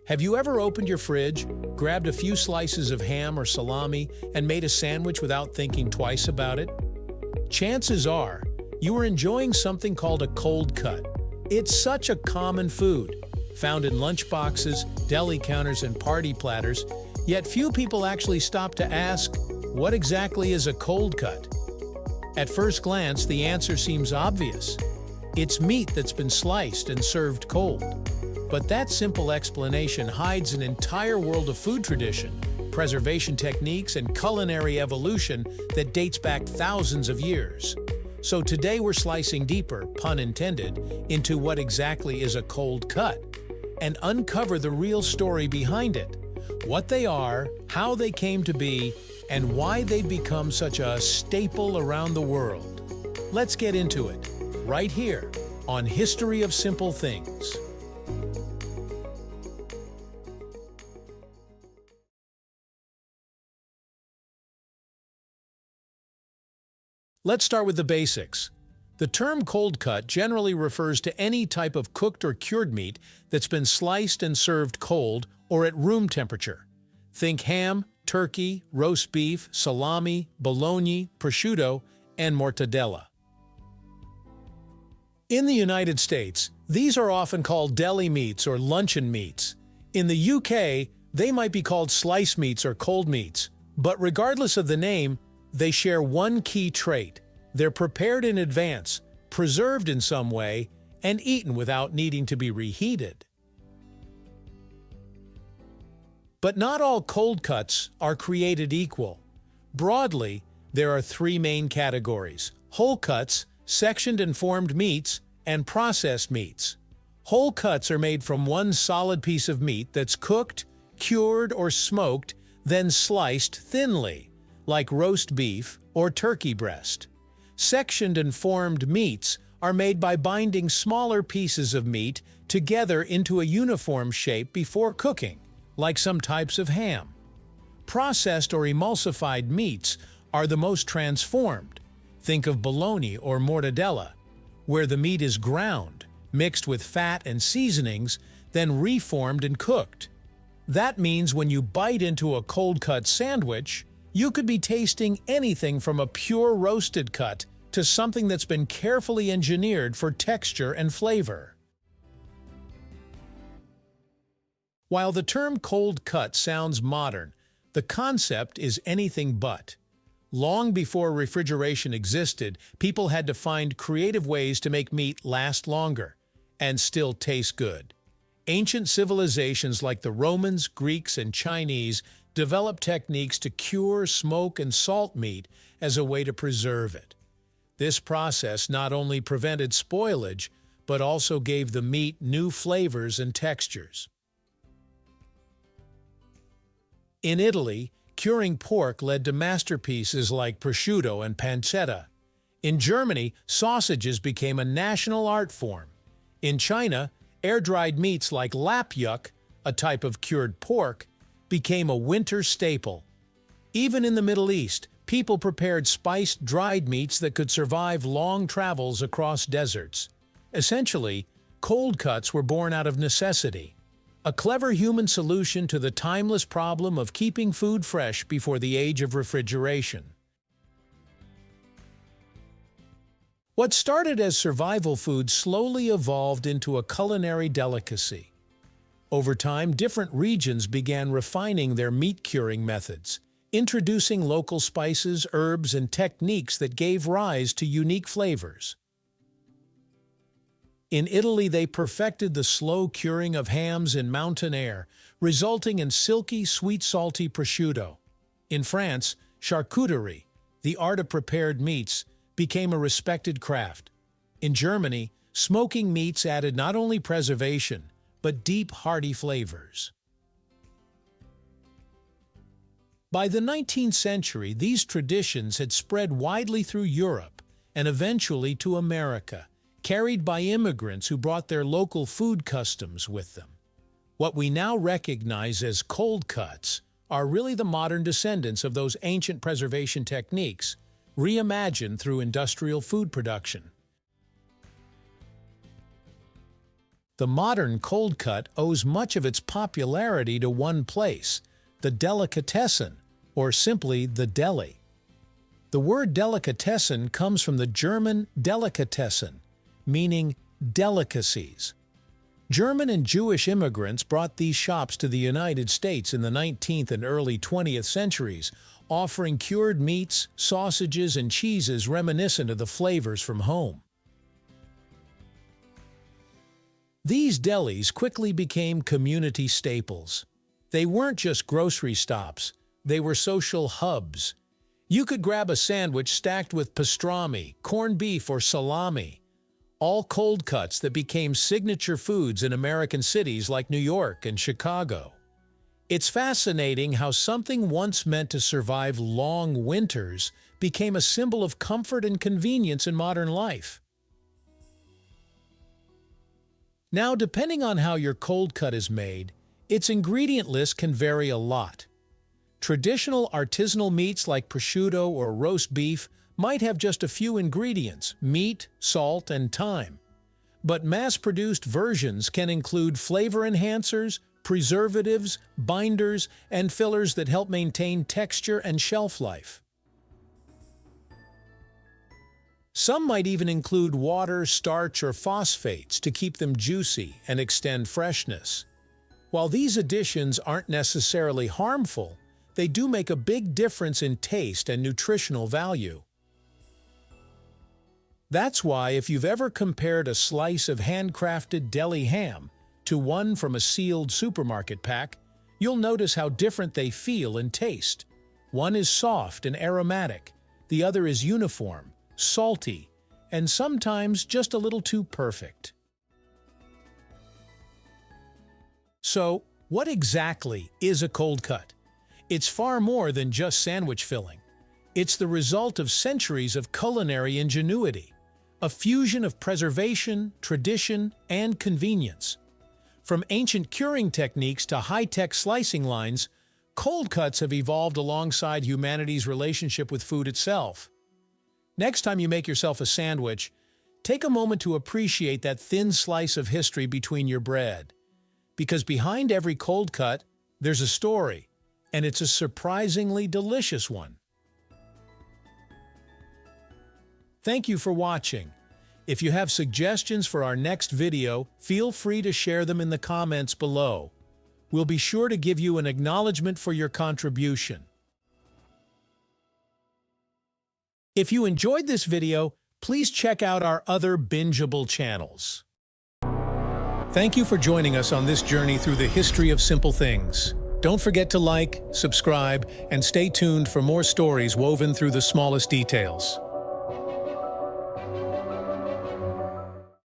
Have you ever opened your fridge, grabbed a few slices of ham or salami, and made a sandwich without thinking twice about it? Chances are, you are enjoying something called a cold cut. It's such a common food, found in lunchboxes, deli counters, and party platters, yet few people actually stop to ask, what exactly is a cold cut? At first glance, the answer seems obvious. It's meat that's been sliced and served cold. But that simple explanation hides an entire world of food tradition, preservation techniques, and culinary evolution that dates back thousands of years. So today we're slicing deeper, pun intended, into what exactly is a cold cut, and uncover the real story behind it, what they are, how they came to be, and why they've become such a staple around the world. Let's get into it, right here, on History of Simple Things. Let's start with the basics. The term cold cut generally refers to any type of cooked or cured meat that's been sliced and served cold or at room temperature. Think ham, turkey, roast beef, salami, bologna, prosciutto, and mortadella. In the United States, these are often called deli meats or luncheon meats. In the UK, they might be called slice meats or cold meats. But regardless of the name, they share one key trait. They're prepared in advance, preserved in some way, and eaten without needing to be reheated. But not all cold cuts are created equal. Broadly, there are three main categories: whole cuts, sectioned and formed meats, and processed meats. Whole cuts are made from one solid piece of meat that's cooked, cured, or smoked, then sliced thinly, like roast beef or turkey breast. Sectioned and formed meats are made by binding smaller pieces of meat together into a uniform shape before cooking, like some types of ham. Processed or emulsified meats are the most transformed. Think of bologna or mortadella, where the meat is ground, mixed with fat and seasonings, then reformed and cooked. That means when you bite into a cold-cut sandwich, you could be tasting anything from a pure roasted cut to something that's been carefully engineered for texture and flavor. While the term cold cut sounds modern, the concept is anything but. Long before refrigeration existed, people had to find creative ways to make meat last longer and still taste good. Ancient civilizations like the Romans, Greeks, and Chinese developed techniques to cure, smoke, and salt meat as a way to preserve it. This process not only prevented spoilage, but also gave the meat new flavors and textures. In Italy, curing pork led to masterpieces like prosciutto and pancetta. In Germany, sausages became a national art form. In China, air-dried meats like lapyuk, a type of cured pork, became a winter staple. Even in the Middle East, people prepared spiced dried meats that could survive long travels across deserts. Essentially, cold cuts were born out of necessity. A clever human solution to the timeless problem of keeping food fresh before the age of refrigeration. What started as survival food slowly evolved into a culinary delicacy. Over time, different regions began refining their meat-curing methods, introducing local spices, herbs, and techniques that gave rise to unique flavors. In Italy, they perfected the slow curing of hams in mountain air, resulting in silky, sweet, salty prosciutto. In France, charcuterie, the art of prepared meats, became a respected craft. In Germany, smoking meats added not only preservation, but deep, hearty flavors. By the 19th century, these traditions had spread widely through Europe and eventually to America, carried by immigrants who brought their local food customs with them. What we now recognize as cold cuts are really the modern descendants of those ancient preservation techniques, reimagined through industrial food production. The modern cold cut owes much of its popularity to one place, the delicatessen, or simply the deli. The word delicatessen comes from the German Delikatessen, meaning delicacies. German and Jewish immigrants brought these shops to the United States in the 19th and early 20th centuries, offering cured meats, sausages, and cheeses reminiscent of the flavors from home. These delis quickly became community staples. They weren't just grocery stops, they were social hubs. You could grab a sandwich stacked with pastrami, corned beef, or salami, all cold cuts that became signature foods in American cities like New York and Chicago. It's fascinating how something once meant to survive long winters became a symbol of comfort and convenience in modern life. Now, depending on how your cold cut is made, its ingredient list can vary a lot. Traditional artisanal meats like prosciutto or roast beef might have just a few ingredients: meat, salt, and thyme. But mass-produced versions can include flavor enhancers, preservatives, binders, and fillers that help maintain texture and shelf life. Some might even include water, starch, or phosphates to keep them juicy and extend freshness. While these additions aren't necessarily harmful, they do make a big difference in taste and nutritional value. That's why if you've ever compared a slice of handcrafted deli ham to one from a sealed supermarket pack, you'll notice how different they feel and taste. One is soft and aromatic, the other is uniform, salty, and sometimes just a little too perfect. So, what exactly is a cold cut? It's far more than just sandwich filling. It's the result of centuries of culinary ingenuity, a fusion of preservation, tradition, and convenience. From ancient curing techniques to high-tech slicing lines, cold cuts have evolved alongside humanity's relationship with food itself. Next time you make yourself a sandwich, take a moment to appreciate that thin slice of history between your bread. Because behind every cold cut, there's a story, and it's a surprisingly delicious one. Thank you for watching. If you have suggestions for our next video, feel free to share them in the comments below. We'll be sure to give you an acknowledgement for your contribution. If you enjoyed this video, please check out our other bingeable channels. Thank you for joining us on this journey through the history of simple things. Don't forget to like, subscribe, and stay tuned for more stories woven through the smallest details.